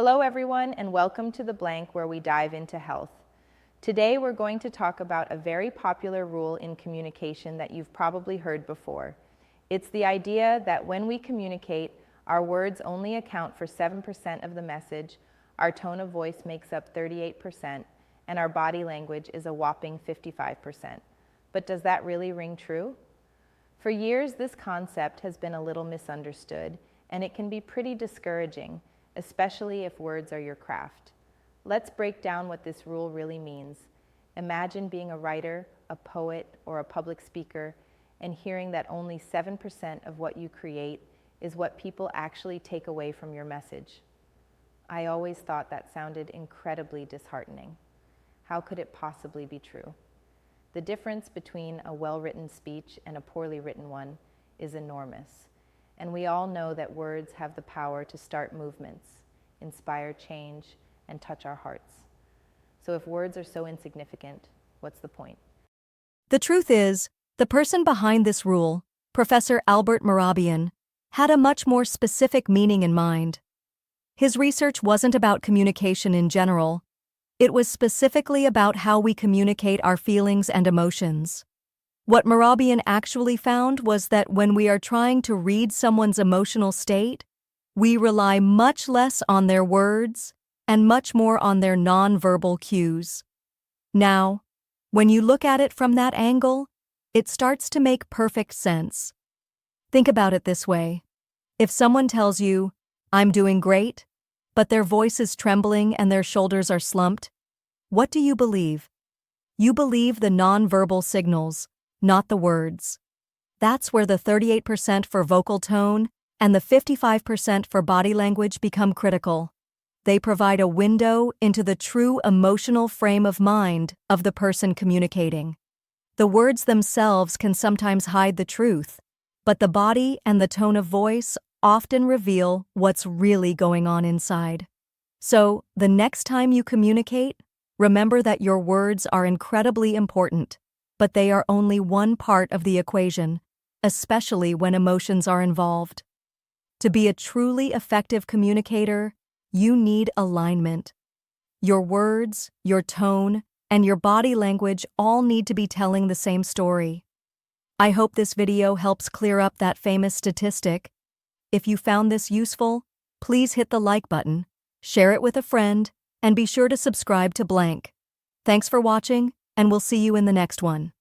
Hello everyone, and welcome to The Blank, where we dive into health. Today we're going to talk about a very popular rule in communication that you've probably heard before. It's the idea that when we communicate, our words only account for 7% of the message, our tone of voice makes up 38%, and our body language is a whopping 55%. But does that really ring true? For years, this concept has been a little misunderstood, and it can be pretty discouraging, especially if words are your craft. Let's break down what this rule really means. Imagine being a writer, a poet, or a public speaker, and hearing that only 7% of what you create is what people actually take away from your message. I always thought that sounded incredibly disheartening. How could it possibly be true? The difference between a well-written speech and a poorly written one is enormous. And we all know that words have the power to start movements, inspire change, and touch our hearts. So if words are so insignificant, what's the point? The truth is, the person behind this rule, Professor Albert Mehrabian, had a much more specific meaning in mind. His research wasn't about communication in general. It was specifically about how we communicate our feelings and emotions. What Mehrabian actually found was that when we are trying to read someone's emotional state, we rely much less on their words and much more on their nonverbal cues. Now, when you look at it from that angle, it starts to make perfect sense. Think about it this way. If someone tells you, "I'm doing great," but their voice is trembling and their shoulders are slumped, what do you believe? You believe the nonverbal signals, not the words. That's where the 38% for vocal tone and the 55% for body language become critical. They provide a window into the true emotional frame of mind of the person communicating. The words themselves can sometimes hide the truth, but the body and the tone of voice often reveal what's really going on inside. So, the next time you communicate, remember that your words are incredibly important, but they are only one part of the equation, especially when emotions are involved. To be a truly effective communicator, you need alignment. Your words, your tone, and your body language all need to be telling the same story. I hope this video helps clear up that famous statistic. If you found this useful, please hit the like button, share it with a friend, and be sure to subscribe to Blank. Thanks for watching, and we'll see you in the next one.